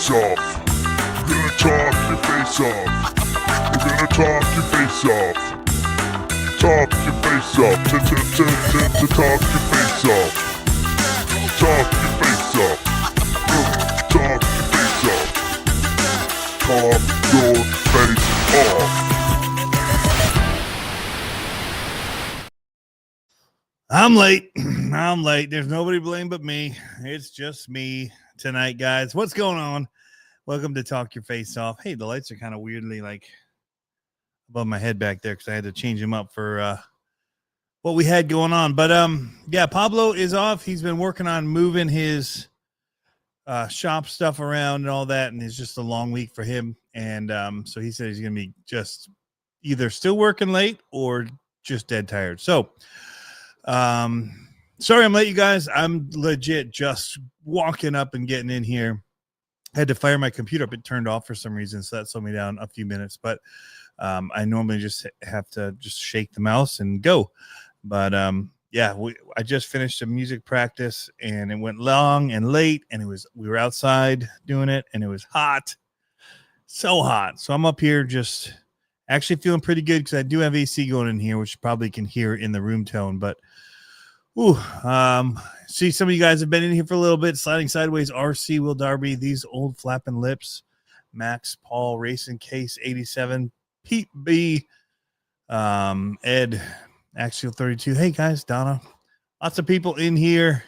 face off. We're gonna talk your face off. We're gonna talk your face off. Talk your face off. Talk your face off. Talk your face off. Talk your face off. Talk your face off. I'm late. I'm late. There's nobody to blame but me. It's just me tonight, guys. What's going on? Welcome to Talk Your Face Off. Hey, the lights are kind of weirdly like above my head back there because I had to change them up for what we had going on. But yeah, Pablo is off. He's been working on moving his shop stuff around and all that, and it's just a long week for him. And so he said he's gonna be just either still working late or just dead tired. So sorry I'm late, you guys. I'm legit just walking up and getting in here. I had to fire my computer up. It turned off for some reason, so that slowed me down a few minutes. But I normally just have to just shake the mouse and go. But yeah, I just finished a music practice, and it went long and late, and we were outside doing it, and it was hot, so hot. So I'm up here just actually feeling pretty good because I do have AC going in here, which you probably can hear in the room tone. But see, some of you guys have been in here for a little bit. Sliding Sideways, RC, Will Darby, These Old Flapping Lips, Max, Paul, Racing Case, 87, Pete B, Ed, Axial 32. Hey, guys, Donna. Lots of people in here.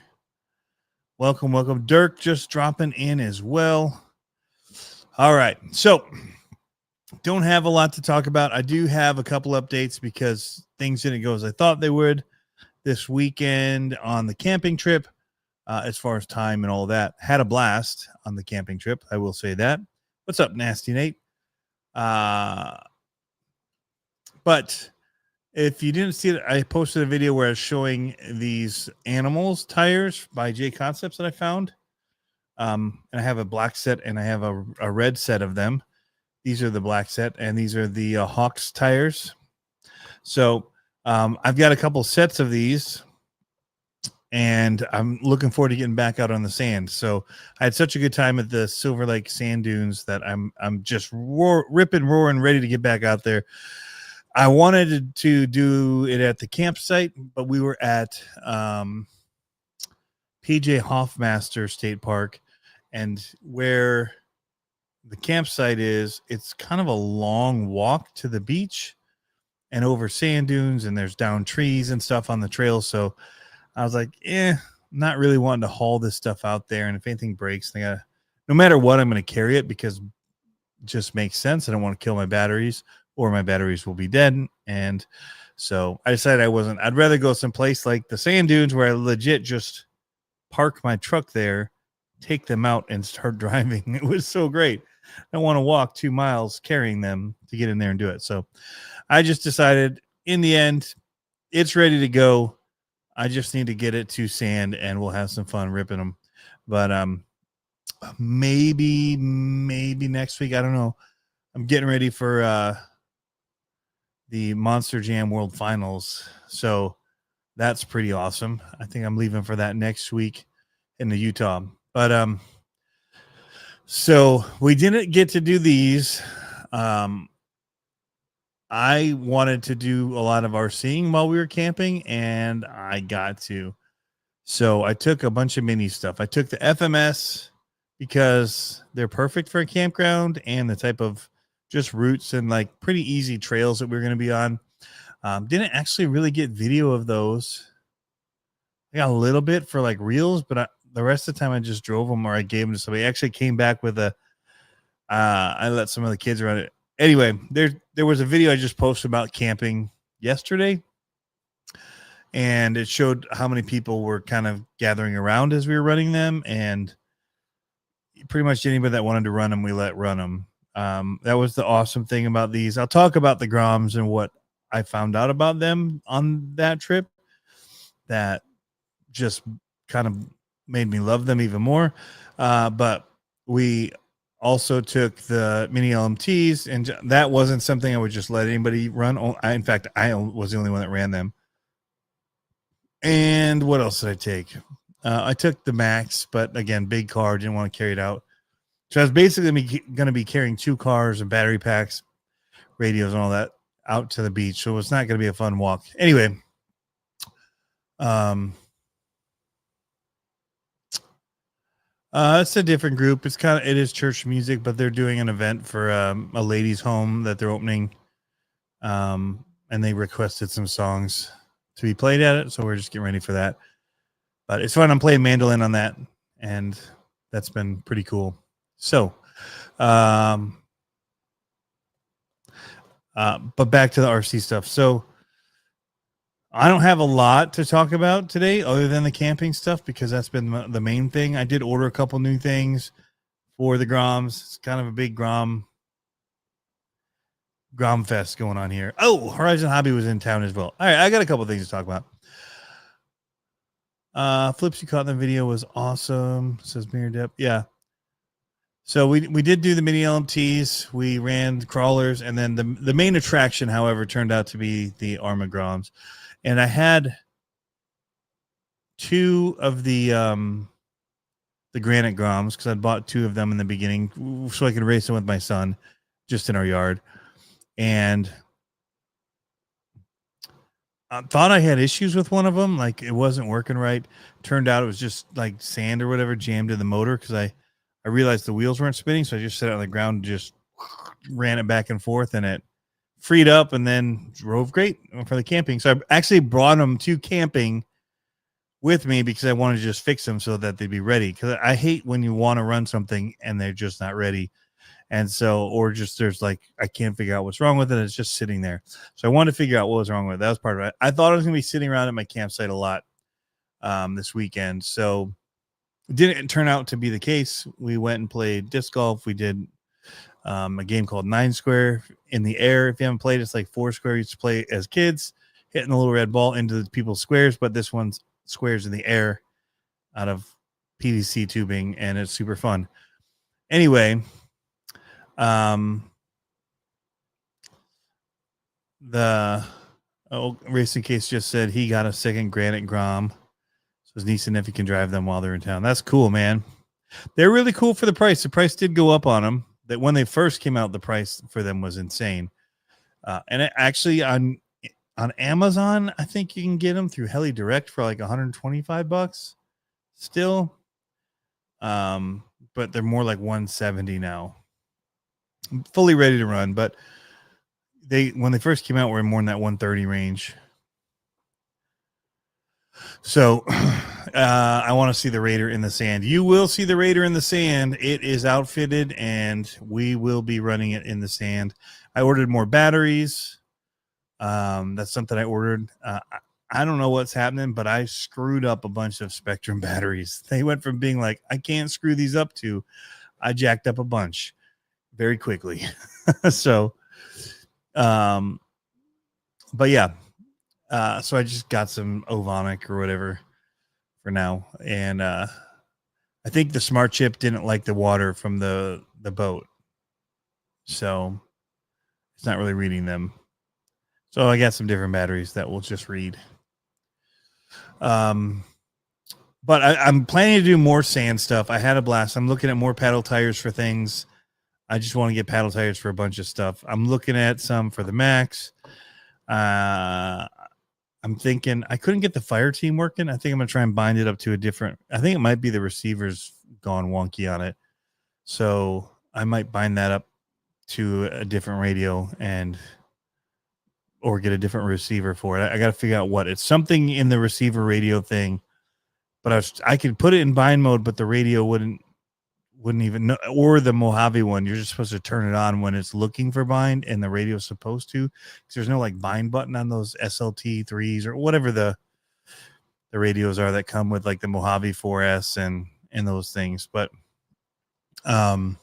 Welcome, welcome. Dirk just dropping in as well. All right, so don't have a lot to talk about. I do have a couple updates because things didn't go as I thought they would this weekend on the camping trip, as far as time and all that. Had a blast on the camping trip, I will say that. What's up, Nasty Nate? But if you didn't see it, I posted a video where I was showing these animals tires by J Concepts that I found. And I have a black set and I have a red set of them. These are the black set, and these are the Hawks tires. So I've got a couple sets of these, and I'm looking forward to getting back out on the sand. So I had such a good time at the Silver Lake sand dunes that I'm just ripping, roaring, ready to get back out there. I wanted to do it at the campsite, but we were at PJ Hoffmaster State Park, and where the campsite is, it's kind of a long walk to the beach and over sand dunes, and there's down trees and stuff on the trail. So I was like, not really wanting to haul this stuff out there. And if anything breaks, no matter what, I'm going to carry it because it just makes sense. I don't want to kill my batteries, or my batteries will be dead. And so I decided I'd rather go someplace like the sand dunes where I legit just park my truck there, take them out, and start driving. It was so great. I don't want to walk 2 miles carrying them to get in there and do it. So I just decided in the end, it's ready to go. I just need to get it to sand, and we'll have some fun ripping them. But maybe next week. I don't know. I'm getting ready for the Monster Jam World Finals. So that's pretty awesome. I think I'm leaving for that next week in the Utah. But so we didn't get to do these. I wanted to do a lot of RCing while we were camping, and I got to. So I took a bunch of mini stuff. I took the FMS because they're perfect for a campground and the type of just routes and like pretty easy trails that we're going to be on. Didn't actually really get video of those. I got a little bit for like reels, but the rest of the time I just drove them or I gave them to somebody. I actually came back with I let some of the kids run it. Anyway, there was a video I just posted about camping yesterday, and it showed how many people were kind of gathering around as we were running them, and pretty much anybody that wanted to run them, we let run them. That was the awesome thing about these. I'll talk about the Groms and what I found out about them on that trip that just kind of made me love them even more. But we also took the mini LMTs, and that wasn't something I would just let anybody run. In fact, I was the only one that ran them. And what else did I take? I took the Max, but again, big car, didn't want to carry it out. So I was basically going to be carrying 2 cars and battery packs, radios, and all that out to the beach. So it's not going to be a fun walk. Anyway, it's a different group. It is church music, but they're doing an event for a ladies' home that they're opening. And they requested some songs to be played at it. So we're just getting ready for that. But it's fun. I'm playing mandolin on that, and that's been pretty cool. So, but back to the RC stuff. So I don't have a lot to talk about today other than the camping stuff because that's been the main thing. I did order a couple new things for the Groms. It's kind of a big Grom fest going on here. Oh, Horizon Hobby was in town as well. All right, I got a couple things to talk about. Flips you caught in the video was awesome, says Mirror Dep. Yeah. So we did do the mini LMTs. We ran crawlers, and then the main attraction, however, turned out to be the Arma Groms. And I had 2 of the granite Groms because I'd bought 2 of them in the beginning so I could race them with my son just in our yard. And I thought I had issues with one of them, like it wasn't working right. Turned out it was just like sand or whatever jammed in the motor because I realized the wheels weren't spinning, so I just set it on the ground and just ran it back and forth, and it freed up and then drove great for the camping. So I actually brought them to camping with me because I wanted to just fix them so that they'd be ready. Because I hate when you want to run something and they're just not ready. And so, or just there's like, I can't figure out what's wrong with it. It's just sitting there. So I wanted to figure out what was wrong with it. That was part of it. I thought I was going to be sitting around at my campsite a lot this weekend. So it didn't turn out to be the case. We went and played disc golf. We did a game called 9 Square in the air. If you haven't played, it's like 4 Square. You used to play as kids, hitting the little red ball into the people's squares. But this one's squares in the air out of PVC tubing, and it's super fun. Anyway, the Racing Case just said he got a second Granite Grom. So his niece and nephew can drive them while they're in town. That's cool, man. They're really cool for the price. The price did go up on them. That when they first came out, the price for them was insane. And it actually on Amazon, I think you can get them through Heli Direct for like $125 still. But they're more like $170 now. Fully ready to run, but when they first came out were more in that $130 range. So I want to see the Raider in the sand. You will see the Raider in the sand. It is outfitted, and we will be running it in the sand. I ordered more batteries. That's something I ordered. I don't know what's happening, but I screwed up a bunch of Spectrum batteries. They went from being like, I can't screw these up to I jacked up a bunch very quickly. So, but yeah. So I just got some Ovonic or whatever for now. And I think the smart chip didn't like the water from the boat. So it's not really reading them. So I got some different batteries that will just read. But I'm planning to do more sand stuff. I had a blast. I'm looking at more paddle tires for things. I just want to get paddle tires for a bunch of stuff. I'm looking at some for the Max. I'm thinking I couldn't get the fire team working. I think I'm going to try and bind it up to a different. I think it might be the receiver's gone wonky on it. So I might bind that up to a different radio or get a different receiver for it. I got to figure out what. It's something in the receiver radio thing. But I could put it in bind mode, but the radio wouldn't even know, or the Mojave one. You're just supposed to turn it on when it's looking for bind, and the radio's supposed to. Because there's no like bind button on those SLT 3s or whatever the radios are that come with like the Mojave 4S and those things. But yeah,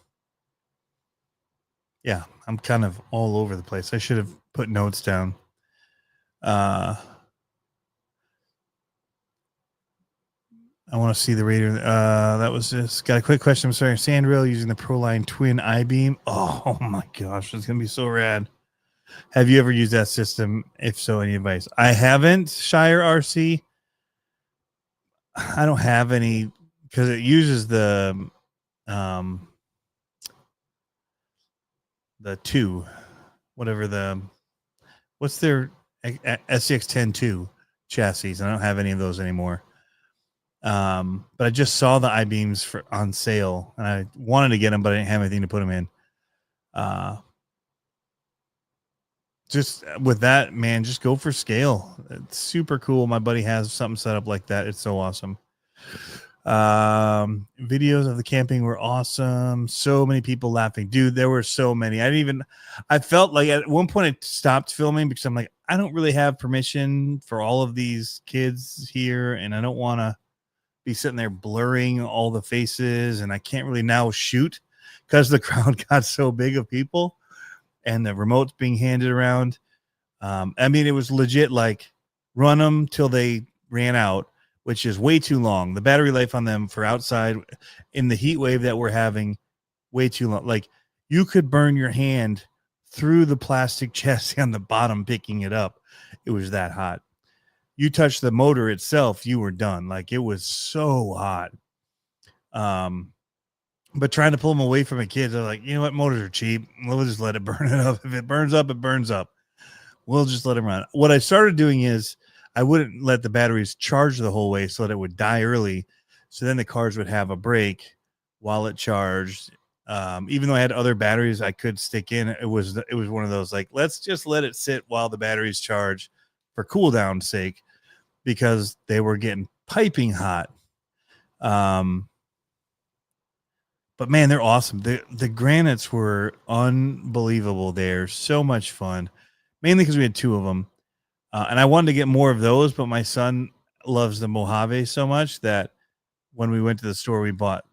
I'm kind of all over the place. I should have put notes down. I want to see the radar. That was just got a quick question. I'm sorry. Sandrail using the Proline Twin I-beam. Oh my gosh, it's gonna be so rad. Have you ever used that system? If so, any advice? I haven't. Shire RC. I don't have any because it uses the the 2, whatever what's their SCX-10 2 chassis. I don't have any of those anymore. But I just saw the I-beams on sale, and I wanted to get them, but I didn't have anything to put them in. Just with that, man, just go for scale. It's super cool. My buddy has something set up like that. It's so awesome. Videos of the camping were awesome. So many people laughing, dude. There were so many. I felt like at one point I stopped filming because I'm like, I don't really have permission for all of these kids here, and I don't want to be sitting there blurring all the faces, and I can't really now shoot because the crowd got so big of people and the remotes being handed around. I mean, it was legit like run them till they ran out, which is way too long. The battery life on them for outside in the heat wave that we're having, way too long. Like you could burn your hand through the plastic chassis on the bottom picking it up. It was that hot. You touch the motor itself, you were done. Like it was so hot. But trying to pull them away from the kids, I was like, you know what? Motors are cheap. We'll just let it burn it up. If it burns up, it burns up. We'll just let them run. What I started doing is I wouldn't let the batteries charge the whole way so that it would die early. So then the cars would have a break while it charged. Even though I had other batteries I could stick in, it was one of those like, let's just let it sit while the batteries charge for cool down sake, because they were getting piping hot. But man, they're awesome. The granites were unbelievable. They're so much fun, mainly because we had 2 of them. And I wanted to get more of those, but my son loves the Mojave so much that when we went to the store, we bought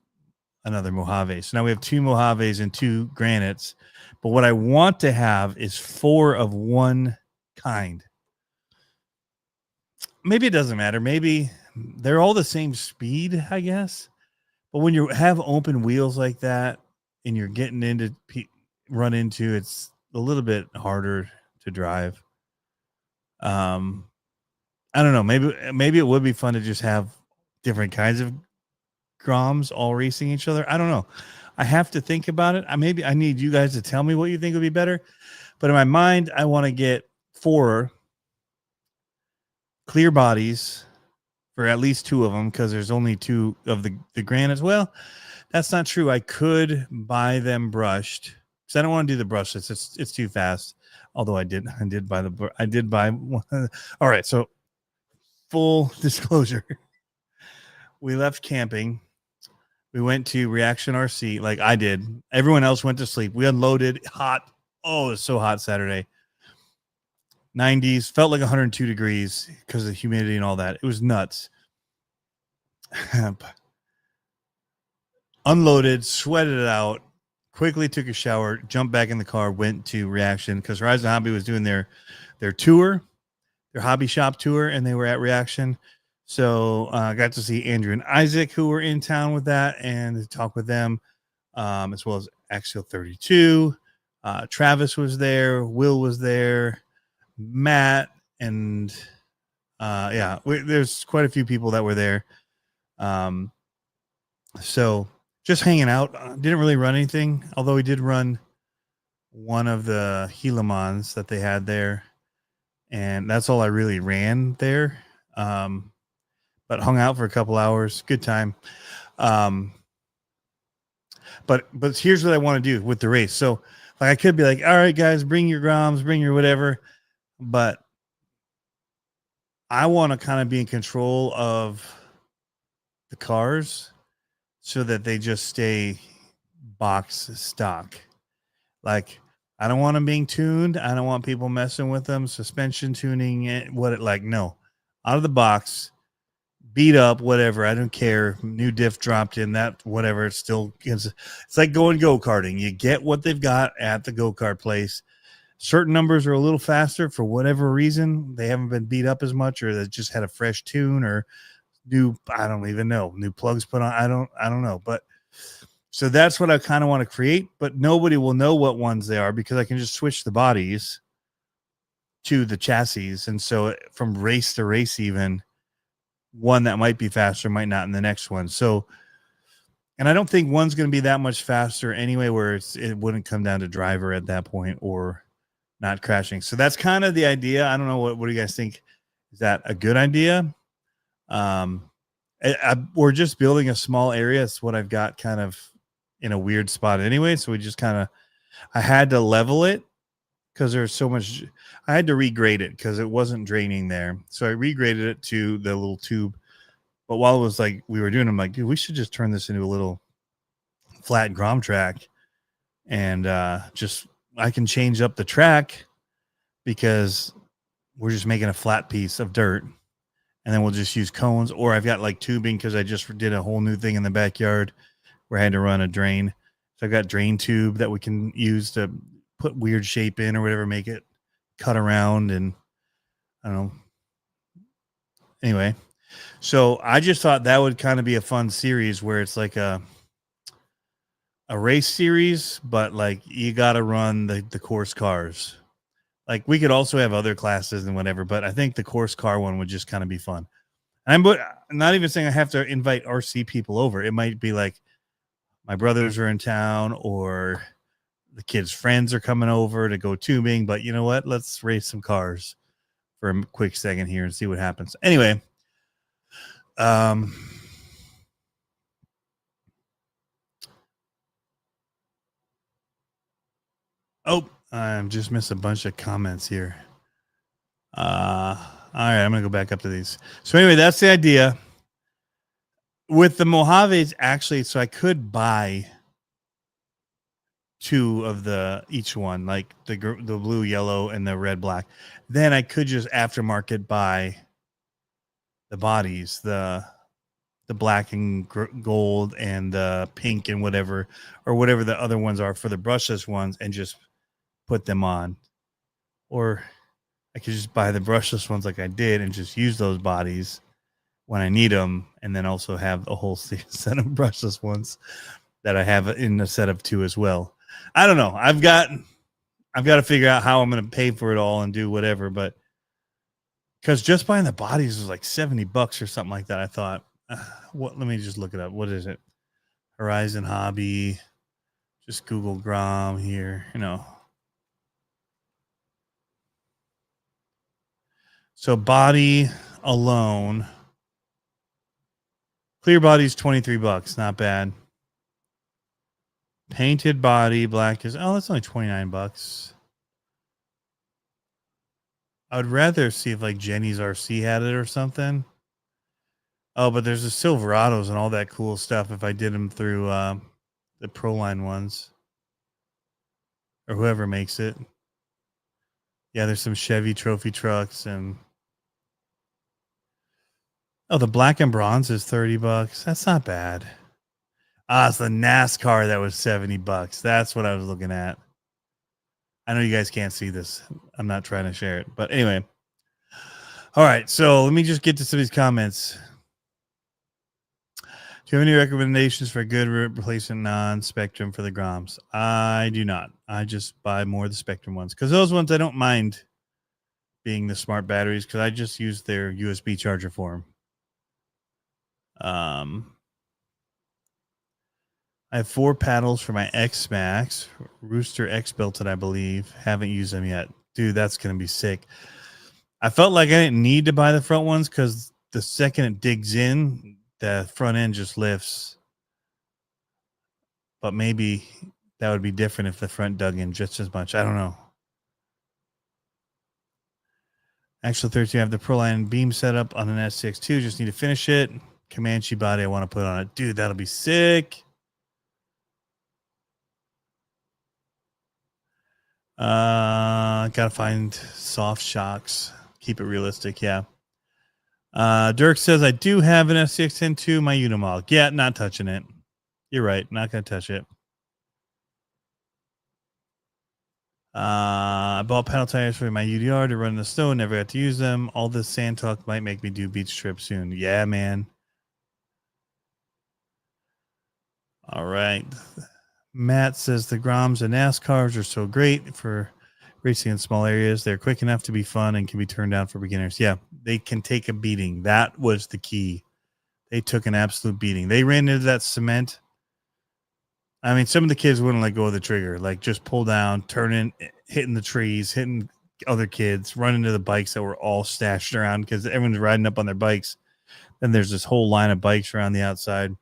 another Mojave. So now we have 2 Mojaves and 2 granites. But what I want to have is 4 of one kind. Maybe it doesn't matter. Maybe they're all the same speed, I guess. But when you have open wheels like that and you're getting run into, it's a little bit harder to drive. I don't know. Maybe it would be fun to just have different kinds of Groms all racing each other. I don't know. I have to think about it. I need you guys to tell me what you think would be better. But in my mind, I want to get 4 clear bodies for at least 2 of them, because there's only 2 of the granites. Well, that's not true. I could buy them brushed because I don't want to do the brushless. It's too fast. Although I did buy one. All right. So full disclosure, we left camping. We went to Reaction RC like I did. Everyone else went to sleep. We unloaded hot. Oh, it was so hot Saturday. 90s, felt like 102 degrees because of the humidity and all that. It was nuts. Unloaded, sweated it out, quickly took a shower, jumped back in the car, went to Reaction because Horizon Hobby was doing their tour, their hobby shop tour, and they were at Reaction. So I got to see Andrew and Isaac, who were in town with that, and talk with them, as well as Axial 32. Travis was there. Will was there. Matt, and there's quite a few people that were there. So just hanging out. Didn't really run anything, although we did run one of the Helamons that they had there, and that's all I really ran there. But hung out for a couple hours. Good time. But here's what I want to do with the race. So like I could be like, all right, guys, bring your Groms, bring your whatever, but I want to kind of be in control of the cars so that they just stay box stock. Like, I don't want them being tuned. I don't want people messing with them, suspension tuning it, no. Out of the box, beat up, whatever. I don't care. New diff dropped in, that whatever. It's like going go-karting. You get what they've got at the go-kart place. Certain numbers are a little faster for whatever reason. They haven't been beat up as much, or they just had a fresh tune, or I don't even know, new plugs put on. I don't know. But so that's what I kind of want to create, but nobody will know what ones they are because I can just switch the bodies to the chassis. And so from race to race, even one that might be faster might not in the next one. So And I don't think one's going to be that much faster anyway, where it wouldn't come down to driver at that point or not crashing. So that's kind of the idea. I don't know. What do you guys think? Is that a good idea? We're just building a small area. It's what I've got kind of in a weird spot anyway. So we just kind of, I had to level it because there's so much. I had to regrade it because it wasn't draining there. So I regraded it to the little tube. But while it was like we were doing, I'm like, dude, we should just turn this into a little flat Grom track, and just I can change up the track because we're just making a flat piece of dirt, and then we'll just use cones. Or I've got like tubing because I just did a whole new thing in the backyard where I had to run a drain. So I've got drain tube that we can use to put weird shape in or whatever, make it cut around, and I don't know. Anyway, so I just thought that would kind of be a fun series where it's like a race series, but like you got to run the course cars. Like we could also have other classes and whatever, but I think the course car one would just kind of be fun. And I'm not even saying I have to invite RC people over. It might be like my brothers are in town or the kids' friends are coming over to go tubing. But you know what? Let's race some cars for a quick second here and see what happens. Anyway, oh, I just missed a bunch of comments here. All right, I'm gonna go back up to these. So anyway, that's the idea with the Mojaves. Actually, so I could buy two of each one, like the blue, yellow, and the red, black. Then I could just aftermarket buy the bodies, the black and gold and the pink and whatever, or whatever the other ones are for the brushless ones, and just put them on. Or I could just buy the brushless ones like I did and just use those bodies when I need them, and then also have a whole set of brushless ones that I have in a set of two as well. I don't know. I've got to figure out how I'm going to pay for it all and do whatever, but because just buying the bodies was like $70 or something like that. I thought, let me just look it up. What is it? Horizon Hobby. Just Google Grom here, So body alone, clear body's $23, not bad. Painted body, black is that's only $29. I would rather see if like Jenny's RC had it or something. Oh, but there's the Silverados and all that cool stuff if I did them through the Proline ones or whoever makes it. Yeah, there's some Chevy trophy trucks and the black and bronze is $30. That's not bad. It's the NASCAR that was $70. That's what I was looking at. I know you guys can't see this. I'm not trying to share it. But anyway. All right. So let me just get to some of these comments. Do you have any recommendations for a good replacement non-Spectrum for the Groms? I do not. I just buy more of the Spectrum ones because those ones I don't mind being the smart batteries because I just use their USB charger for them. I have 4 paddles for my X Max. Rooster X built it, I believe. Haven't used them yet. Dude, that's going to be sick. I felt like I didn't need to buy the front ones because the second it digs in, the front end just lifts. But maybe that would be different if the front dug in just as much. I don't know. Actually, 13, I have the Proline beam set up on an S62. Just need to finish it. Comanche body I want to put on it. Dude, that'll be sick. Gotta find soft shocks. Keep it realistic, yeah. Dirk says I do have an SCX-10 my Unimog. Yeah, not touching it. You're right, not gonna touch it. I bought panel tires for my UDR to run in the snow. Never got to use them. All this sand talk might make me do beach trip soon. Yeah, man. All right. Matt says the Groms and NASCARs are so great for racing in small areas. They're quick enough to be fun and can be turned down for beginners. Yeah, they can take a beating. That was the key. They took an absolute beating. They ran into that cement I mean, some of the kids wouldn't let go of the trigger, like just pull down, turning, hitting the trees, hitting other kids, running to the bikes that were all stashed around because everyone's riding up on their bikes. Then there's this whole line of bikes around the outside.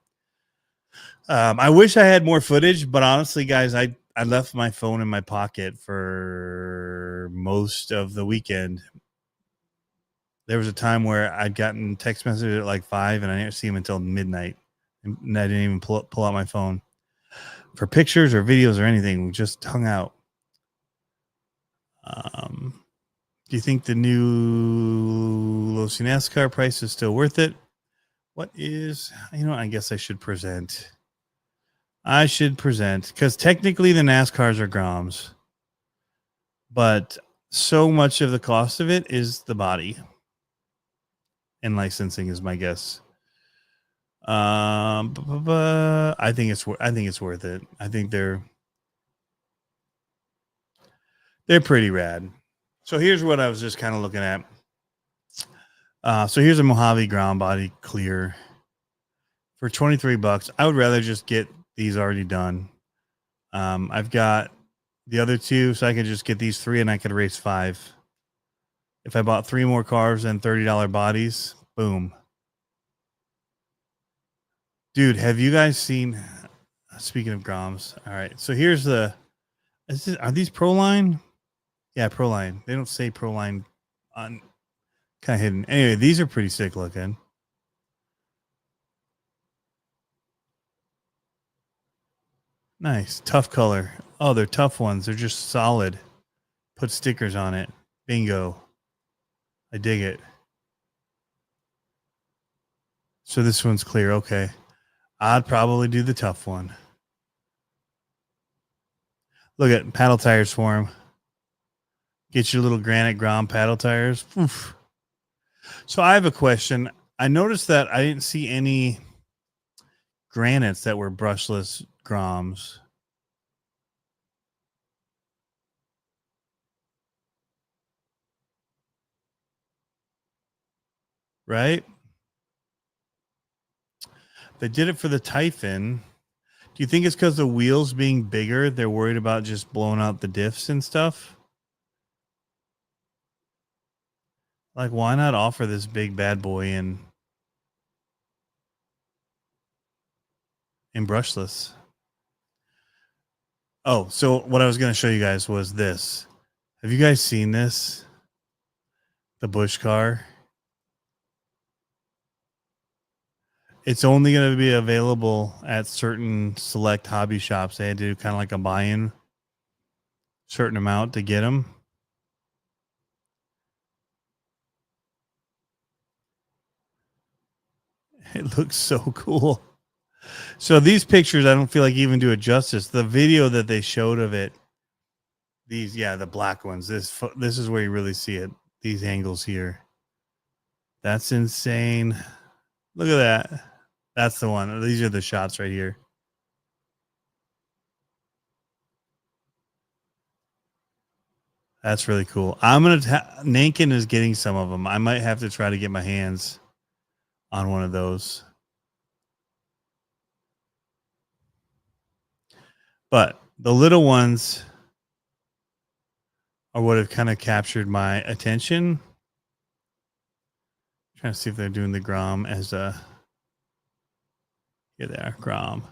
I wish I had more footage, but honestly, guys, I left my phone in my pocket for most of the weekend. There was a time where I'd gotten text messages at like 5 and I didn't see them until midnight. And I didn't even pull out my phone for pictures or videos or anything. We just hung out. Do you think the new Los NASCAR price is still worth it? What is, I guess I should present. Because technically the NASCARs are Groms, but so much of the cost of it is the body and licensing is my guess. I think it's worth it. I think they're pretty rad. So here's what I was just kind of looking at. So here's a Mojave ground body clear for $23. I would rather just get these already done. I've got the other two, so I could just get these 3 and I could race 5. If I bought 3 more cars and $30 bodies, boom. Dude, have you guys seen, speaking of Groms, all right, so here's are these Proline? Yeah, Proline. They don't say Proline on, kind of hidden. Anyway, these are pretty sick looking. Nice. Tough color. Oh, they're tough ones. They're just solid. Put stickers on it. Bingo. I dig it. So this one's clear. Okay. I'd probably do the tough one. Look at paddle tires for him. Get your little granite Grom paddle tires. Oof. So I have a question. I noticed that I didn't see any granites that were brushless Groms. Right? They did it for the Typhon. Do you think it's because the wheels being bigger, they're worried about just blowing out the diffs and stuff? Like, why not offer this big bad boy in brushless? Oh, so what I was going to show you guys was this. Have you guys seen this? The Bush car. It's only going to be available at certain select hobby shops. They had to do kind of like a buy-in, certain amount to get them. It looks so cool. So these pictures, I don't feel like even do it justice. The video that they showed of it, the black ones. This is where you really see it. These angles here. That's insane. Look at that. That's the one. These are the shots right here. That's really cool. I'm going to, Nankin is getting some of them. I might have to try to get my hands on one of those. But the little ones are what have kind of captured my attention. I'm trying to see if they're doing the Grom as a, here they are, Grom.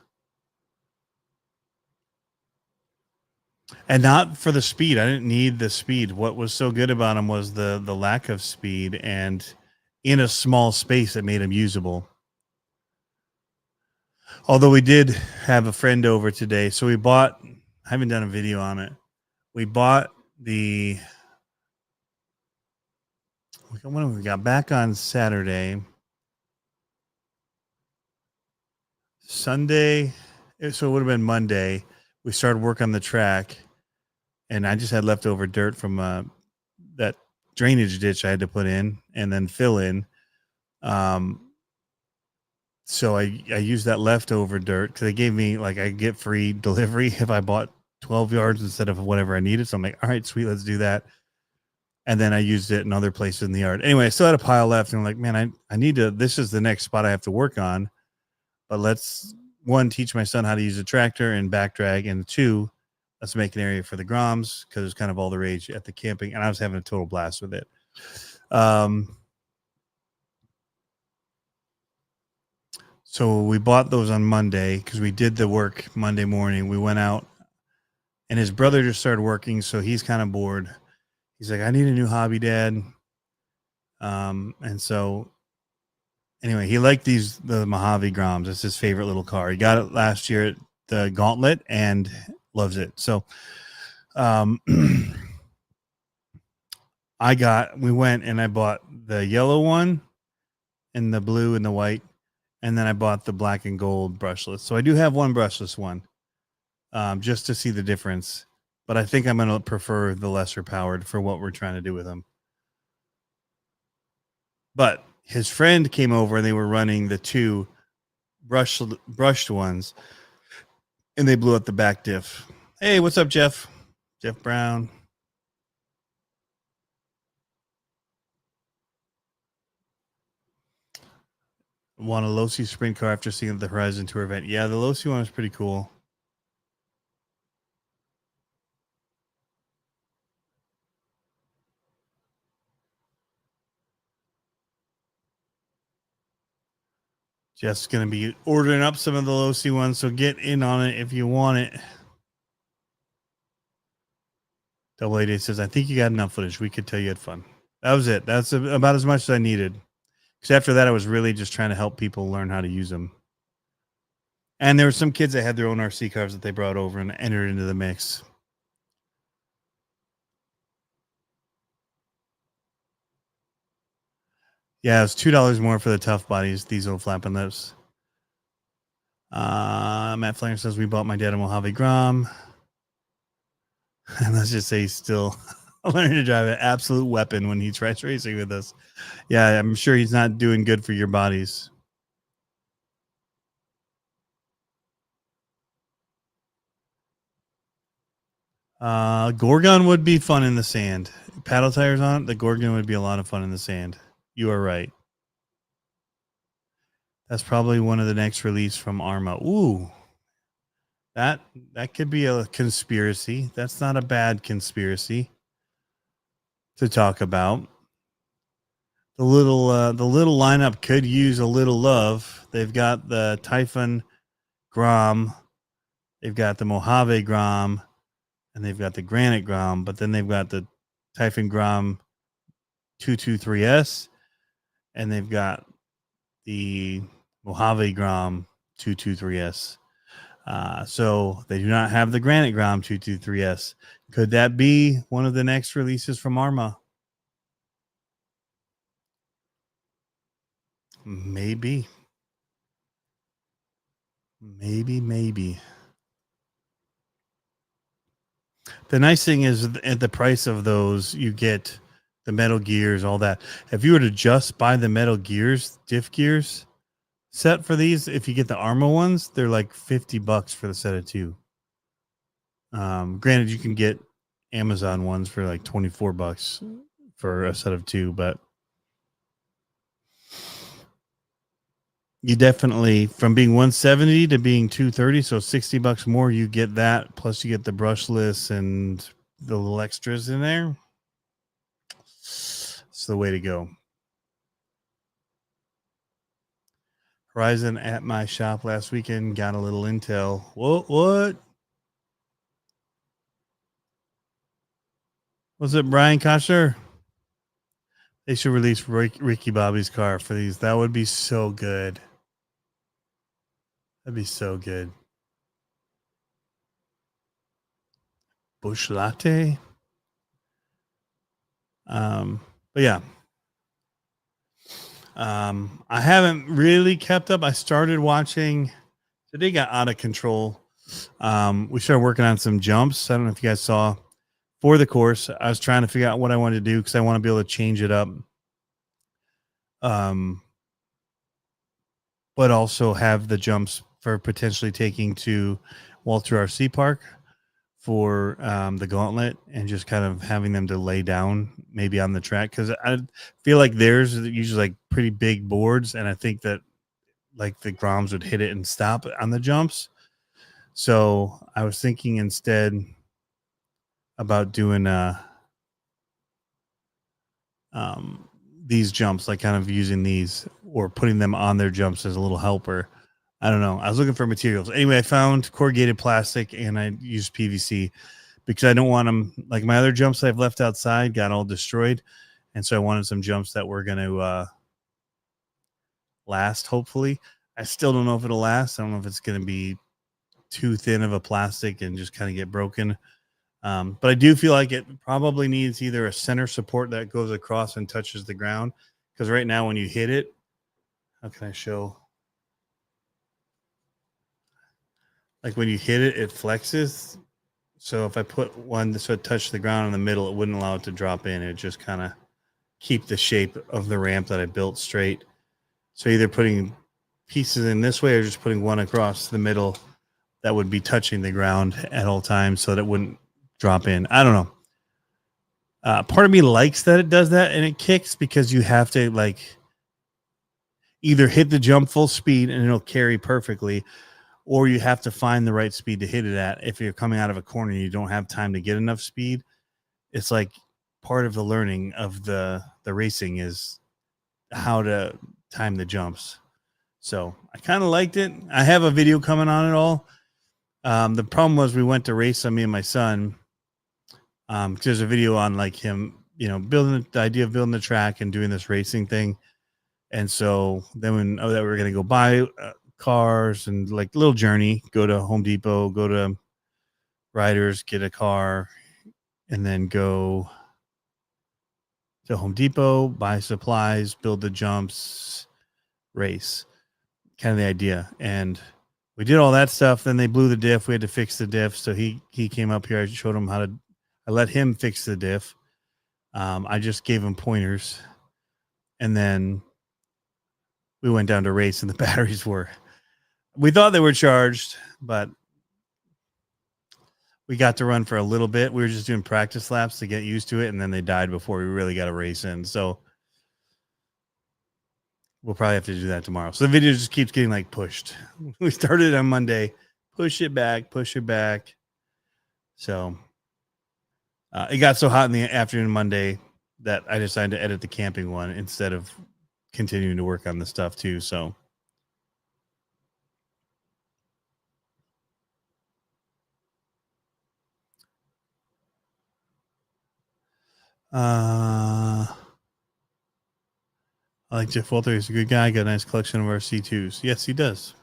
And not for the speed. I didn't need the speed. What was so good about them was the lack of speed, and in a small space it made them usable. Although we did have a friend over today, so we bought, I haven't done a video on it. We bought when we got back on Saturday, Sunday, so it would have been Monday. We started work on the track, and I just had leftover dirt from that drainage ditch I had to put in and then fill in. So I used that leftover dirt because they gave me, like, I get free delivery if I bought 12 yards instead of whatever I needed. So I'm like, all right, sweet, let's do that. And then I used it in other places in the yard. Anyway, I still had a pile left, and I'm like, man, I need to, this is the next spot I have to work on. But let's one, teach my son how to use a tractor and back drag, and two, let's make an area for the Groms because it's kind of all the rage at the camping, and I was having a total blast with it. So we bought those on Monday because we did the work Monday morning. We went out, and his brother just started working, so he's kind of bored. He's like, I need a new hobby, Dad. And so anyway, he liked the Mojave Groms. It's his favorite little car. He got it last year at the Gauntlet and loves it. So we went and I bought the yellow one and the blue and the white, and then I bought the black and gold brushless. So I do have one brushless one, just to see the difference. But I think I'm going to prefer the lesser powered for what we're trying to do with them. But his friend came over and they were running the two brushed ones, and they blew up the back diff. Hey, what's up, Jeff? Jeff Brown. Want a Losi sprint car after seeing the Horizon Tour event. Yeah, the Losi one was pretty cool. Jeff's going to be ordering up some of the Losi ones, so get in on it if you want it. Double 88 says, I think you got enough footage. We could tell you had fun. That was it. That's about as much as I needed. Because after that, I was really just trying to help people learn how to use them. And there were some kids that had their own RC cars that they brought over and entered into the mix. Yeah, it's $2 more for the tough bodies, these old flapping lips. Matt Flanger says, we bought my dad a Mojave Grom. And let's just say he's still learning to drive an absolute weapon when he tries racing with us. Yeah, I'm sure he's not doing good for your bodies. Gorgon would be fun in the sand. Paddle tires on it, the Gorgon would be a lot of fun in the sand. You are right. That's probably one of the next release from Arma. Ooh, that could be a conspiracy. That's not a bad conspiracy to talk about. The little lineup could use a little love. They've got the Typhon Grom, they've got the Mojave Grom, and they've got the Granite Grom, but then they've got the Typhon Grom 223S, and they've got the Mojave Grom 223S. So they do not have the Granite Grom 223S. Could that be one of the next releases from Arma? Maybe. The nice thing is at the price of those, you get the Metal Gears, all that. If you were to just buy the Metal Gears, diff gears set for these, if you get the Arma ones, they're like $50 for the set of two. Granted, you can get Amazon ones for like $24 for a set of two, but you definitely, from being 170 to being 230, so $60 more, you get that, plus you get the brushless and the little extras in there. It's the way to go. Horizon at my shop last weekend, got a little intel. What? Was it Brian Kocher? They should release Ricky Bobby's car for these. That would be so good. That'd be so good. Bush latte. But yeah. I haven't really kept up. I started watching. Today got out of control. We started working on some jumps. I don't know if you guys saw for the course. I was trying to figure out what I wanted to do because I want to be able to change it up. But also have the jumps for potentially taking to Walter RC Park for the gauntlet and just kind of having them to lay down maybe on the track, because I feel like theirs are usually like pretty big boards, and I think that like the Groms would hit it and stop on the jumps. So I was thinking instead about doing these jumps, like kind of using these or putting them on their jumps as a little helper. I don't know. I was looking for materials. Anyway, I found corrugated plastic and I used PVC because I don't want them like my other jumps I've left outside got all destroyed. And so I wanted some jumps that were going to last, hopefully. I still don't know if it'll last. I don't know if it's going to be too thin of a plastic and just kind of get broken. But I do feel like it probably needs either a center support that goes across and touches the ground. Because right now, when you hit it, how can I show? Like when you hit it, it flexes. So if I put one so it touched the ground in the middle, it wouldn't allow it to drop in. It just kind of keep the shape of the ramp that I built straight. So either putting pieces in this way or just putting one across the middle that would be touching the ground at all times so that it wouldn't drop in. I don't know. Part of me likes that it does that and it kicks because you have to like either hit the jump full speed and it'll carry perfectly, or you have to find the right speed to hit it at. If you're coming out of a corner and you don't have time to get enough speed, it's like part of the learning of the racing is how to time the jumps. So I kind of liked it. I have a video coming on it all. The problem was we went to race on me and my son. There's a video on like him, building the idea of building the track and doing this racing thing. And so then when that we were going to go buy cars and like little journey, go to Home Depot, go to Riders, get a car, and then go to Home Depot, buy supplies, build the jumps, race. Kind of the idea. And we did all that stuff. Then they blew the diff. We had to fix the diff. So he came up here. I showed him I let him fix the diff. I just gave him pointers. And then we went down to race and the batteries we thought they were charged, but we got to run for a little bit. We were just doing practice laps to get used to it. And then they died before we really got a race in. So we'll probably have to do that tomorrow. So the video just keeps getting like pushed. We started on Monday, push it back. So it got so hot in the afternoon Monday that I decided to edit the camping one instead of continuing to work on the stuff too. So I like Jeff Walter. He's a good guy. Got a nice collection of our C2s. Yes, he does.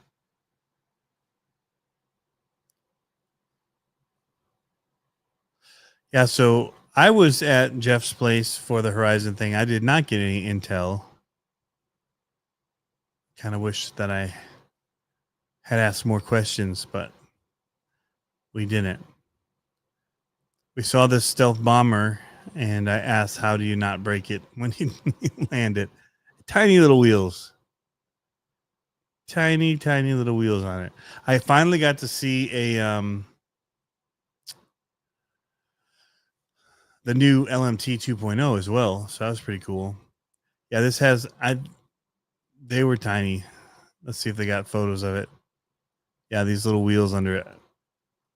Yeah, so I was at Jeff's place for the Horizon thing. I did not get any intel. Kind of wish that I had asked more questions, but we didn't. We saw this stealth bomber, and I asked, how do you not break it when you land it? Tiny little wheels. Tiny little wheels on it. I finally got to see the new LMT 2.0 as well. So that was pretty cool. Yeah, they were tiny. Let's see if they got photos of it. Yeah, these little wheels under it.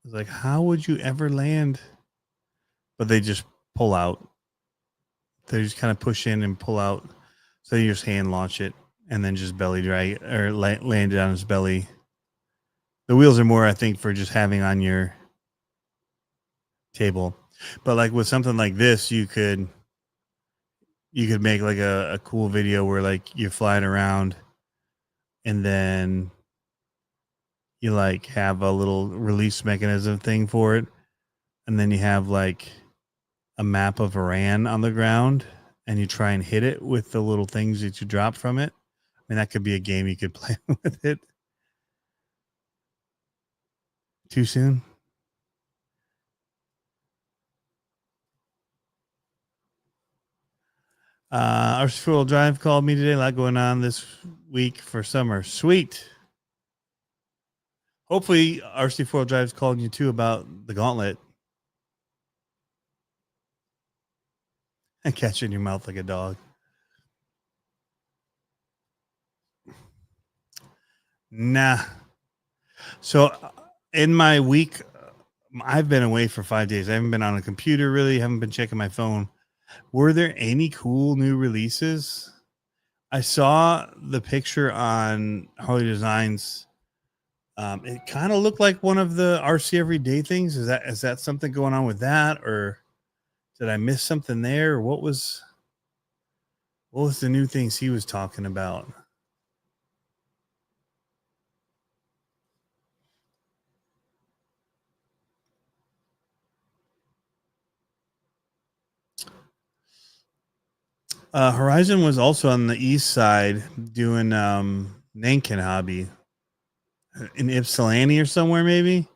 It's like, how would you ever land? But they just pull out. They just kind of push in and pull out. So you just hand launch it and then just belly drag it or land it on his belly. The wheels are more, I think, for just having on your table. But like with something like this, you could make like a cool video where like you're flying around and then you like have a little release mechanism thing for it. And then you have like a map of Iran on the ground and you try and hit it with the little things that you drop from it. I mean, that could be a game you could play with it. Too soon? Our four-wheel drive called me today. A lot going on this week for summer. Sweet. Hopefully, RC four-wheel drive's calling you too about the gauntlet. And catch it in your mouth like a dog. Nah. So in my week, I've been away for 5 days. I haven't been on a computer really. Haven't been checking my phone. Were there any cool new releases? I saw the picture on Harley Designs. It kind of looked like one of the RC Everyday things. Is that something going on with that, or did I miss something there? Or what was the new things he was talking about? Horizon was also on the east side doing Nankin hobby in Ypsilanti or somewhere, maybe.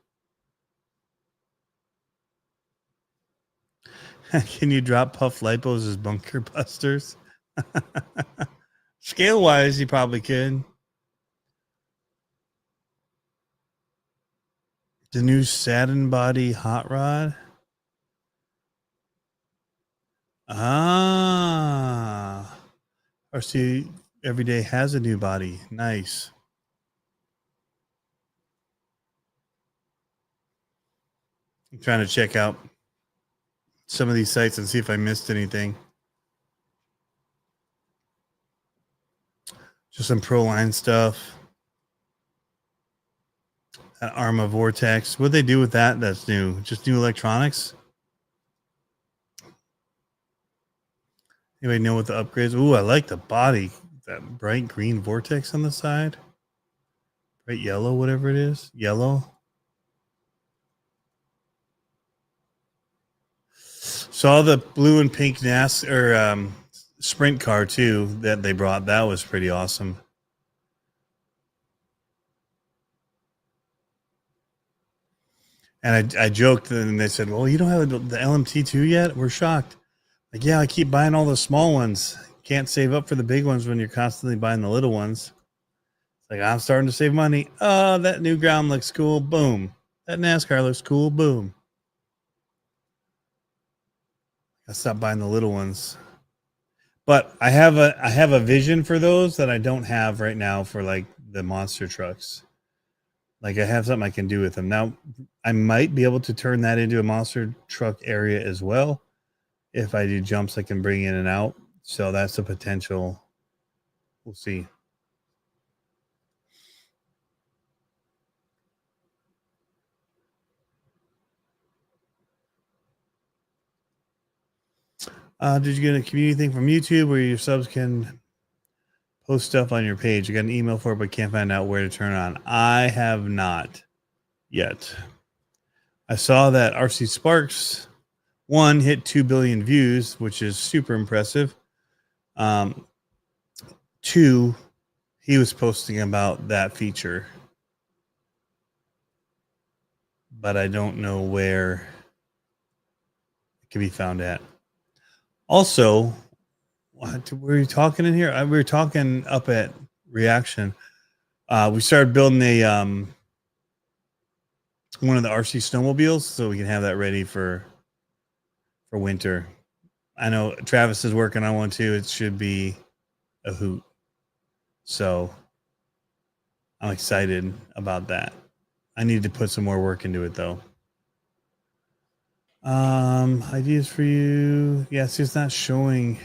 Can you drop Puff Lipos as bunker busters? Scale wise, you probably could. The new Satin Body Hot Rod. Ah, RC Everyday has a new body. Nice. I'm trying to check out some of these sites and see if I missed anything. Just some Pro Line stuff. That Arma Vortex. What they do with that? That's new. Just new electronics. Anybody know what the upgrades? Ooh, I like the body. That bright green vortex on the side. Bright yellow, whatever it is. Yellow. Saw the blue and pink NAS or sprint car too that they brought. That was pretty awesome. And I joked, and they said, "Well, you don't have the LMT2 yet." We're shocked. Like, yeah, I keep buying all the small ones. Can't save up for the big ones when you're constantly buying the little ones. It's like, I'm starting to save money. Oh, that new ground looks cool. Boom. That NASCAR looks cool. Boom. I stopped buying the little ones. But I have a vision for those that I don't have right now for like the monster trucks. Like I have something I can do with them. Now I might be able to turn that into a monster truck area as well. If I do jumps I can bring in and out. So that's a potential. We'll see. Did you get a community thing from YouTube where your subs can post stuff on your page? I got an email for it, but can't find out where to turn it on. I have not yet. I saw that RC Sparks one hit 2 billion views, which is super impressive. Two, he was posting about that feature, but I don't know where it can be found at. Also, what were you talking in here? We were talking up at Reaction. We started building a one of the RC snowmobiles so we can have that ready for winter. I know Travis is working on one too. It should be a hoot. So I'm excited about that. I need to put some more work into it though. Ideas for you. Yeah, see, it's not showing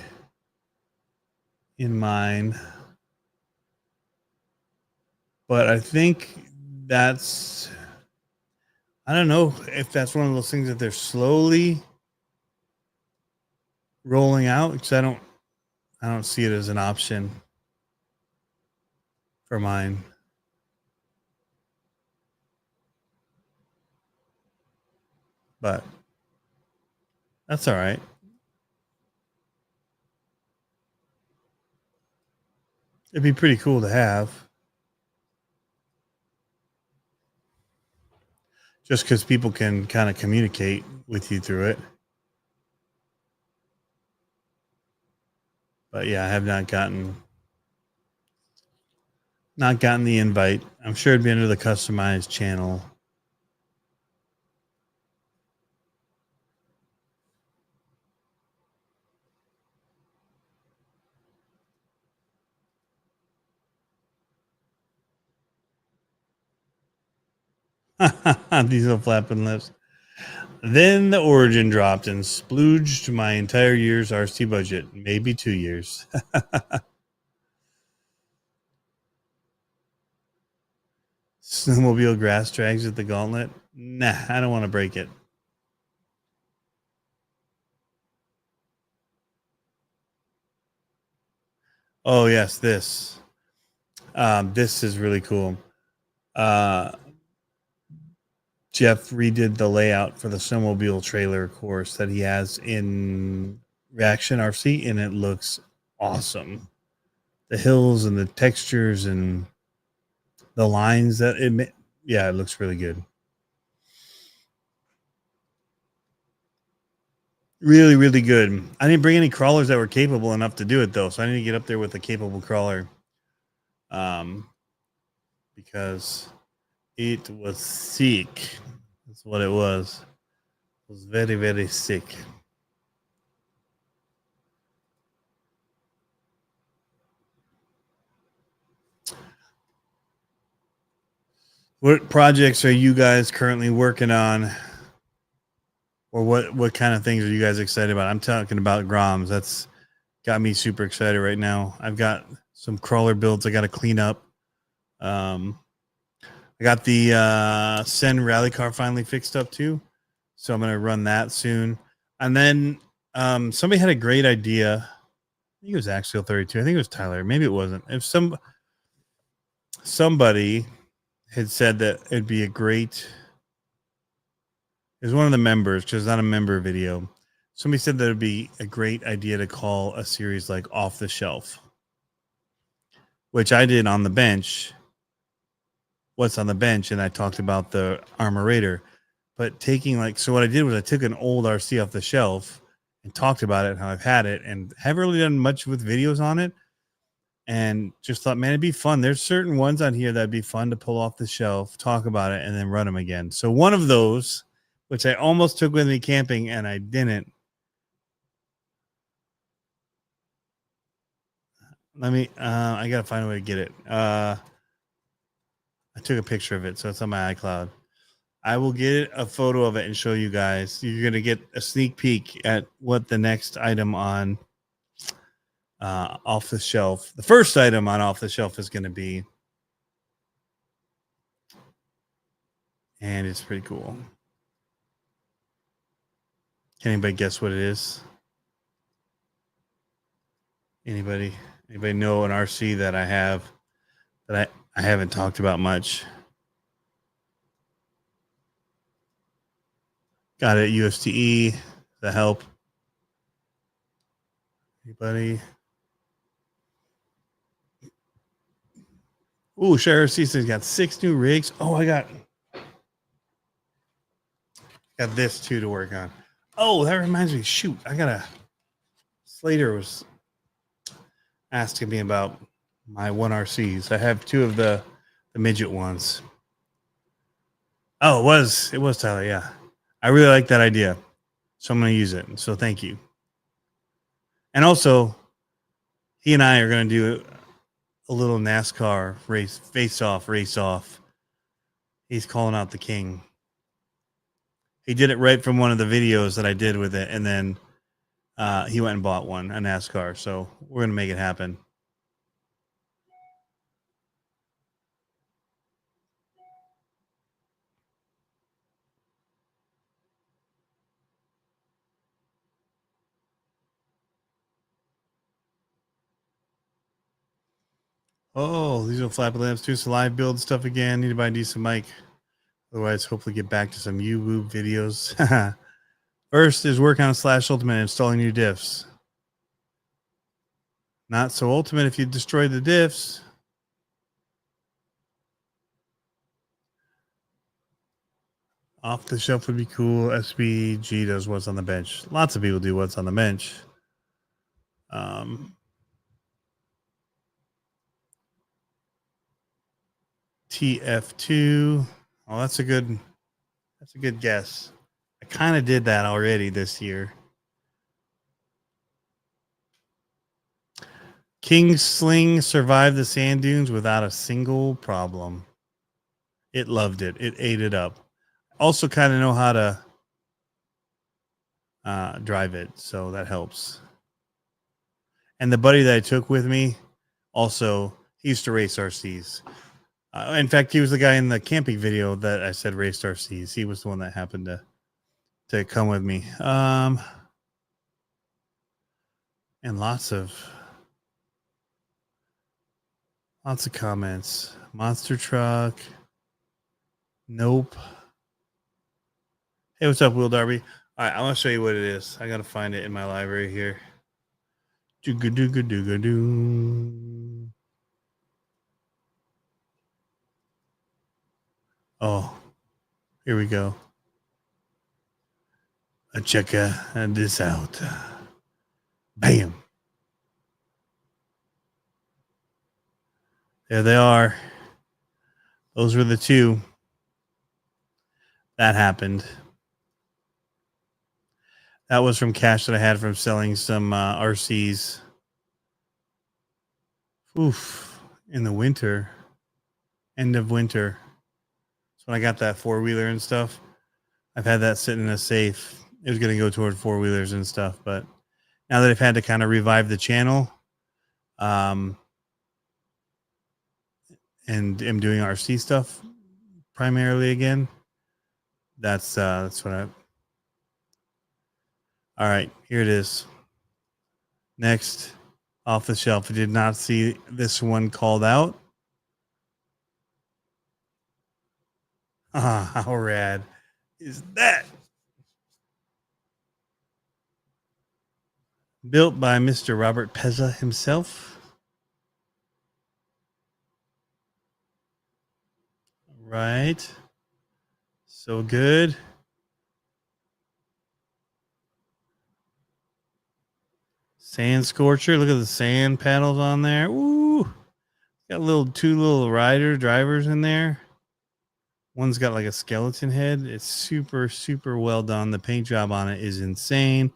in mine. But I think that's I don't know if that's one of those things that they're slowly rolling out because I don't see it as an option for mine. But that's all right. It'd be pretty cool to have. Just because people can kind of communicate with you through it. But yeah, I have not gotten the invite. I'm sure it'd be under the customized channel. Diesel flapping lips. Then the Origin dropped and splooged my entire year's RC budget, maybe 2 years. Snowmobile grass drags at the gauntlet. Nah, I don't want to break it. Oh yes, this. This is really cool. Jeff redid the layout for the snowmobile trailer course that he has in Reaction RC, and it looks awesome. The hills and the textures and the lines that it, yeah, it looks really good. Really, really good. I didn't bring any crawlers that were capable enough to do it though, so I need to get up there with a capable crawler. Because it was sick. That's what it was. It was very, very sick. What projects are you guys currently working on? Or what kind of things are you guys excited about? I'm talking about Groms. That's got me super excited right now. I've got some crawler builds I got to clean up. I got the Sen rally car finally fixed up too, so I'm gonna run that soon. And then somebody had a great idea. I think it was Axial 32. I think it was Tyler. Maybe it wasn't. If somebody had said that it'd be a great. It was one of the members, because it's not a member video. Somebody said that it'd be a great idea to call a series like Off the Shelf, which I did on the bench. What's on the bench, and I talked about the Armorator. But taking so what I did was I took an old RC off the shelf and talked about it, how I've had it, and haven't really done much with videos on it. And just thought, man, it'd be fun. There's certain ones on here that'd be fun to pull off the shelf, talk about it, and then run them again. So one of those, which I almost took with me camping and I didn't. Let me, I got to find a way to get it. I took a picture of it, so it's on my iCloud. I will get a photo of it and show you guys. You're going to get a sneak peek at what the next item on Off the Shelf, the first item on Off the Shelf is going to be. And it's pretty cool. Can anybody guess what it is? Anybody know an RC that I have that I haven't talked about much? Got it at USTE. The help. Anybody? Ooh, Sheriff C's got 6 new rigs. Oh, I got this too to work on. Oh, that reminds me. Shoot, I got a Slater was asking me about my 1RCs. I have 2 of the midget ones. Oh, it was Tyler. Yeah, I really like that idea, so I'm going to use it. So thank you. And also, he and I are going to do a little NASCAR race, race off. He's calling out the king. He did it right from one of the videos that I did with it, and then he went and bought one, a NASCAR. So we're going to make it happen. Oh, these are flappy lamps too. So live build stuff again. Need to buy a decent mic. Otherwise, hopefully get back to some YouTube videos. First is work on Slash Ultimate and installing new diffs. Not so ultimate if you destroy the diffs. Off the shelf would be cool. SBG does what's on the bench. Lots of people do what's on the bench. TF2. Oh, that's a good guess. I kind of did that already this year. King Sling survived the sand dunes without a single problem. It loved it. It ate it up. Also, kind of know how to drive it, so that helps. And the buddy that I took with me, also, he used to race RCs. In fact, he was the guy in the camping video that I said raced RCs. He was the one that happened to come with me. And lots of comments. Monster truck. Nope. Hey, what's up, Will Darby? All right, I want to show you what it is. I got to find it in my library here. Doo-ga-doo-ga-doo-ga-doo. Oh, here we go. Check this out. Bam. There they are. Those were the two. That happened. That was from cash that I had from selling some RCs. Oof. In the winter. End of winter. So when I got that 4-wheeler and stuff, I've had that sitting in a safe. It was going to go toward 4-wheelers and stuff, but now that I've had to kind of revive the channel, and am doing RC stuff primarily again, that's what I. All right, here it is. Next, off the shelf. I did not see this one called out. Ah, how rad is that? Built by Mr. Robert Pezza himself. Right. So good. Sand scorcher. Look at the sand panels on there. Ooh. Got two little drivers in there. One's got like a skeleton head. It's super, super well done. The paint job on it is insane.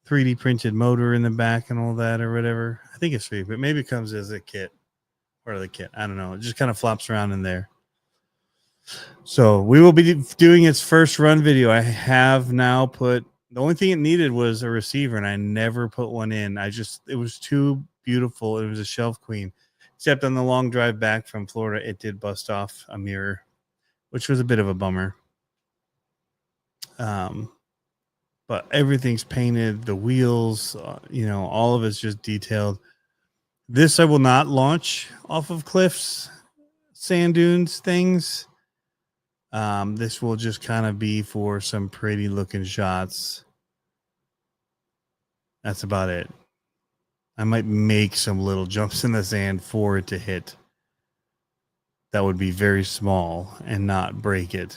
3D printed motor in the back and all that or whatever. I think it's free, but maybe it comes as a kit. Part of the kit. I don't know. It just kind of flops around in there. So we will be doing its first run video. I have now put, the only thing it needed was a receiver, and I never put one in. It was too beautiful. It was a shelf queen. Except on the long drive back from Florida, it did bust off a mirror, which was a bit of a bummer. But everything's painted, the wheels, all of it's just detailed. This I will not launch off of cliffs, sand dunes, things. This will just kind of be for some pretty looking shots. That's about it. I might make some little jumps in the sand for it to hit. That would be very small and not break it.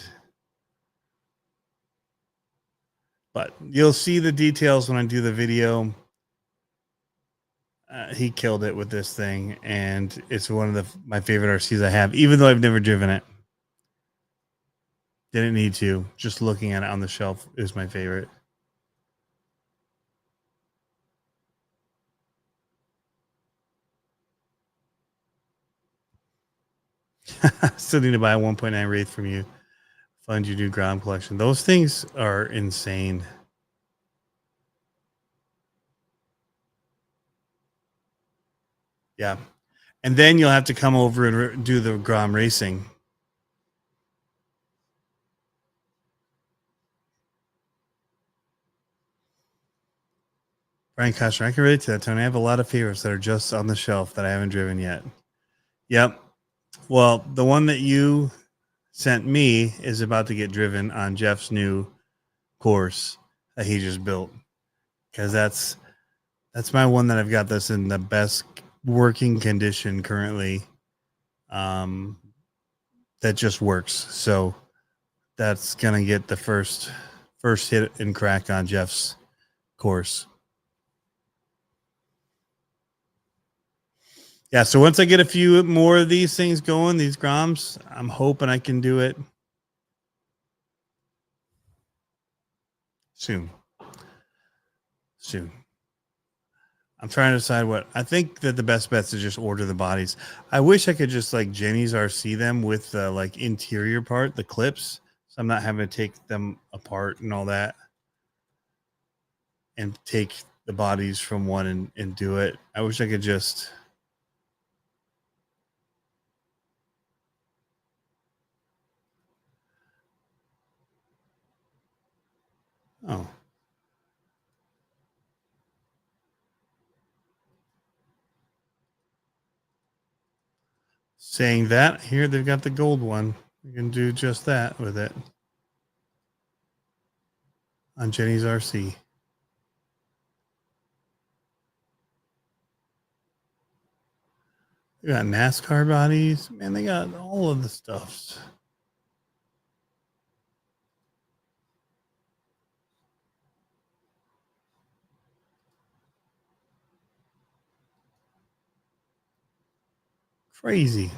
But you'll see the details when I do the video. He killed it with this thing, and it's one of my favorite RCs I have, even though I've never driven it. Didn't need to. Just looking at it on the shelf is my favorite. Still need to buy a 1.9 Wraith from you. Fund your new Grom collection. Those things are insane. Yeah. And then you'll have to come over and do the Grom racing. Brian Koster, I can relate to that, Tony. I have a lot of favorites that are just on the shelf that I haven't driven yet. Yep. Well, the one that you sent me is about to get driven on Jeff's new course that he just built. Because that's my one that I've got that's in the best working condition currently. That just works. So that's gonna get the first hit and crack on Jeff's course. Yeah, so once I get a few more of these things going, these Groms, I'm hoping I can do it soon. I'm trying to decide what I think that the best bet is to just order the bodies. I wish I could just like Jenny's RC them with the like interior part, the clips, so I'm not having to take them apart and all that, and take the bodies from one and do it. I wish I could just. Oh, saying that here they've got the gold one. You can do just that with it on Jenny's RC. They got NASCAR bodies, man. They got all of the stuffs. Crazy.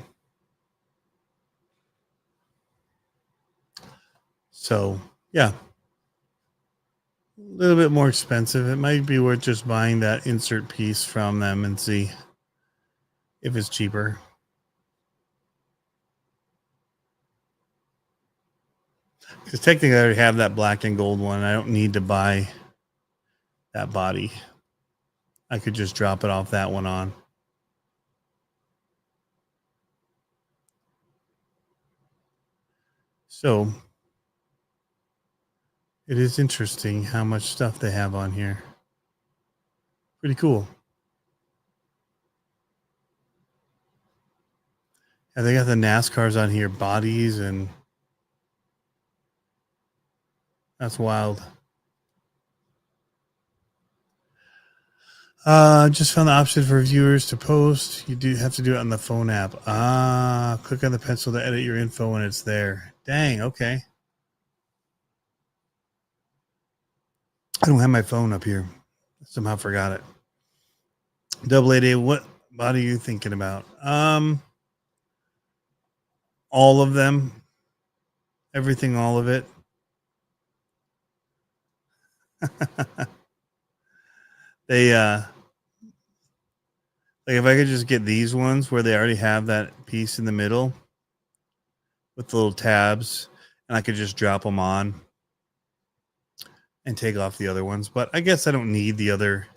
So yeah, a little bit more expensive. It might be worth just buying that insert piece from them and see if it's cheaper. Because technically, I already have that black and gold one. I don't need to buy that body. I could just drop it off that one on. So it is interesting how much stuff they have on here. Pretty cool. And they got the NASCARs on here, bodies, and that's wild. Just found the option for viewers to post. You do have to do it on the phone app. Click on the pencil to edit your info when it's there. Dang, okay. I don't have my phone up here. Somehow forgot it. Double 8A, what body are you thinking about? All of them. Everything, all of it. They like if I could just get these ones where they already have that piece in the middle with the little tabs, and I could just drop them on and take off the other ones. But I guess I don't need the other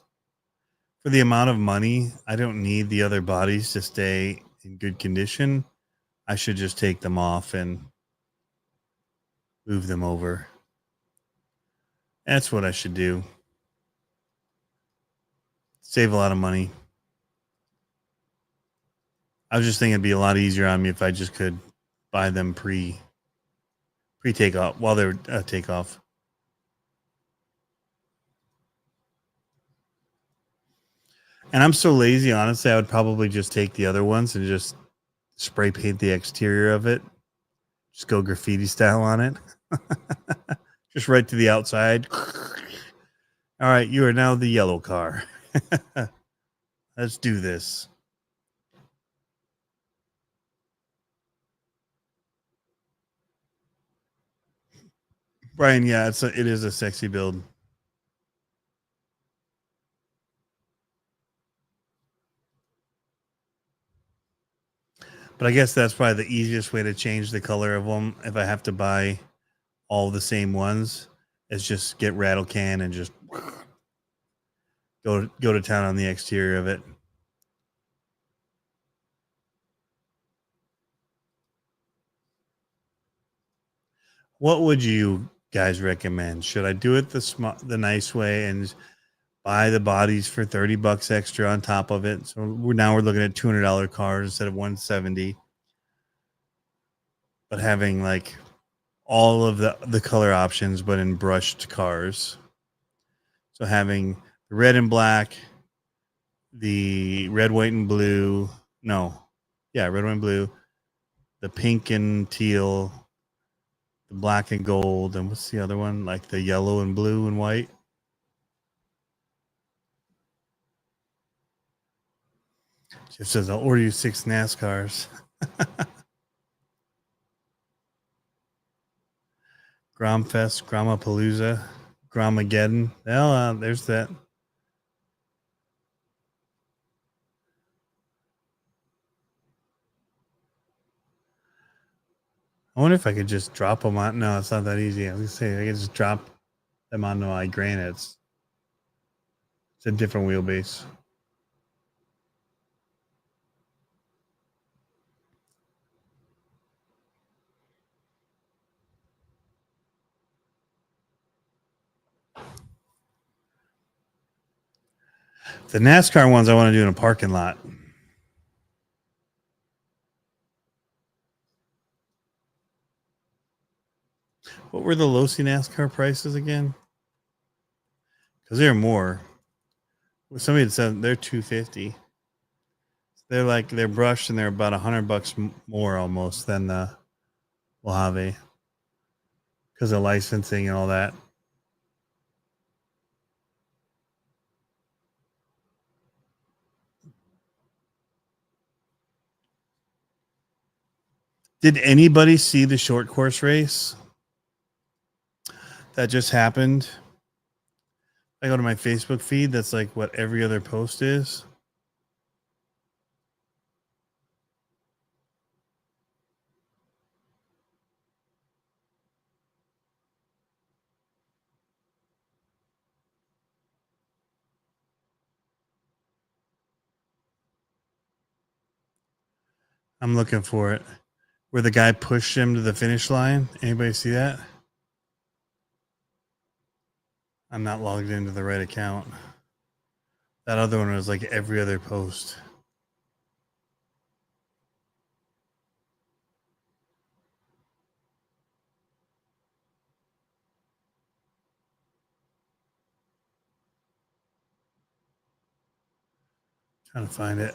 for the amount of money. I don't need the other bodies to stay in good condition. I should just take them off and move them over. That's what I should do. Save a lot of money. I was just thinking it'd be a lot easier on me if I just could buy them pre takeoff while they're takeoff. And I'm so lazy, honestly, I would probably just take the other ones and just spray paint the exterior of it. Just go graffiti style on it. Just right to the outside. All right, you are now the yellow car. Let's do this. Brian, yeah, it is a sexy build. But I guess that's probably the easiest way to change the color of them if I have to buy all the same ones is just get rattle can and just go to town on the exterior of it. What would you guys recommend? Should I do it the nice way and buy the bodies for $30 extra on top of it? So we're looking at $200 cars instead of 170, but having like all of the color options, but in brushed cars. So having the red and black, the red, white, and blue. No, yeah, red, white, and blue. The pink and teal, the black and gold, and what's the other one? Like the yellow and blue and white. Jeff says, I'll order you 6 NASCARs. Gromfest, Gromapalooza, Gromageddon. Well, there's that. I wonder if I could just drop them on. No, it's not that easy. I was gonna say I could just drop them onto my granites. It's a different wheelbase. The NASCAR ones I want to do in a parking lot. What were the low-C NASCAR prices again? Because they're more. Somebody had said they're $250. They're brushed and they're about $100 more almost than the Mojave because of licensing and all that. Did anybody see the short course race that just happened? I go to my Facebook feed. That's like what every other post is. I'm looking for it. Where the guy pushed him to the finish line. Anybody see that? I'm not logged into the right account. That other one was like every other post. Trying to find it.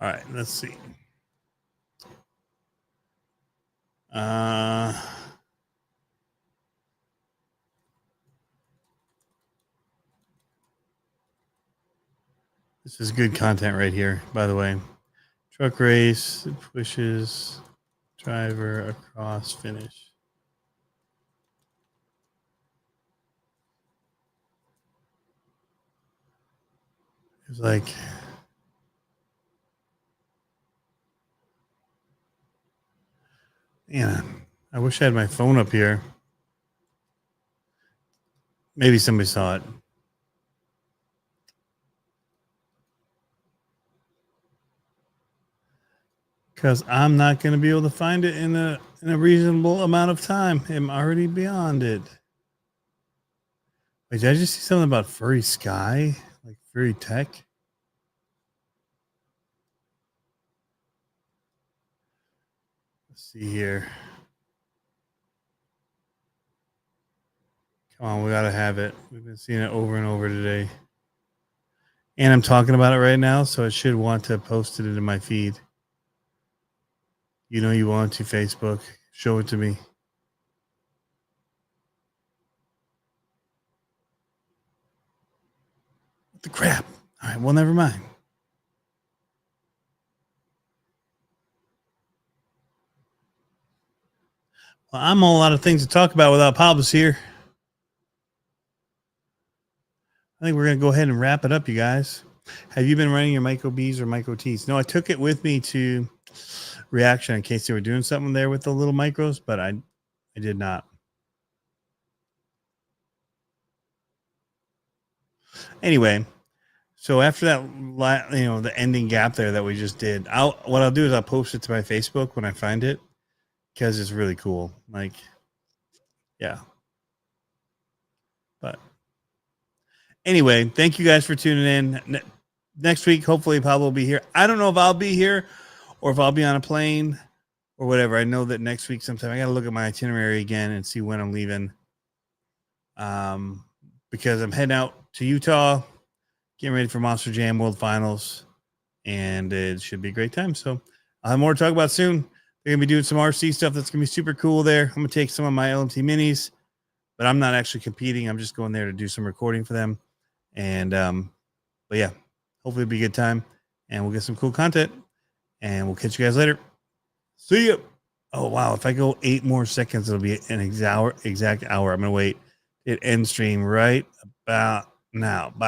All right, let's see. This is good content right here, by the way. Truck race, pushes driver across finish. It's like, man, I wish I had my phone up here. Maybe somebody saw it. Because I'm not going to be able to find it in a reasonable amount of time. I'm already beyond it. Wait, did I just see something about furry sky? Like furry tech? Let's see here. Come on, we got to have it. We've been seeing it over and over today. And I'm talking about it right now, so I should want to post it into my feed. You know you want to, Facebook. Show it to me. What the crap? All right, well, never mind. Well, I'm a lot of things to talk about without Pablo's here. I think we're going to go ahead and wrap it up, you guys. Have you been running your Micro Bs or Micro Ts? No, I took it with me to Reaction in case they were doing something there with the little micros, but I did not. Anyway, so after that, the ending gap there that we just did, what I'll do is I'll post it to my Facebook when I find it because it's really cool. Like, yeah. But anyway, thank you guys for tuning in. Next week, hopefully Pablo will be here. I don't know if I'll be here or if I'll be on a plane or whatever. I know that next week sometime I got to look at my itinerary again and see when I'm leaving. Because I'm heading out to Utah, getting ready for Monster Jam World Finals, and it should be a great time. So I'll have more to talk about soon. They're going to be doing some RC stuff that's going to be super cool there. I'm going to take some of my LMT minis, but I'm not actually competing. I'm just going there to do some recording for them. And, but yeah, hopefully it'll be a good time, and we'll get some cool content, and we'll catch you guys later. See ya. Oh, wow. If I go 8 more seconds, it'll be an exact hour. I'm going to wait Hit end stream right about now. Bye.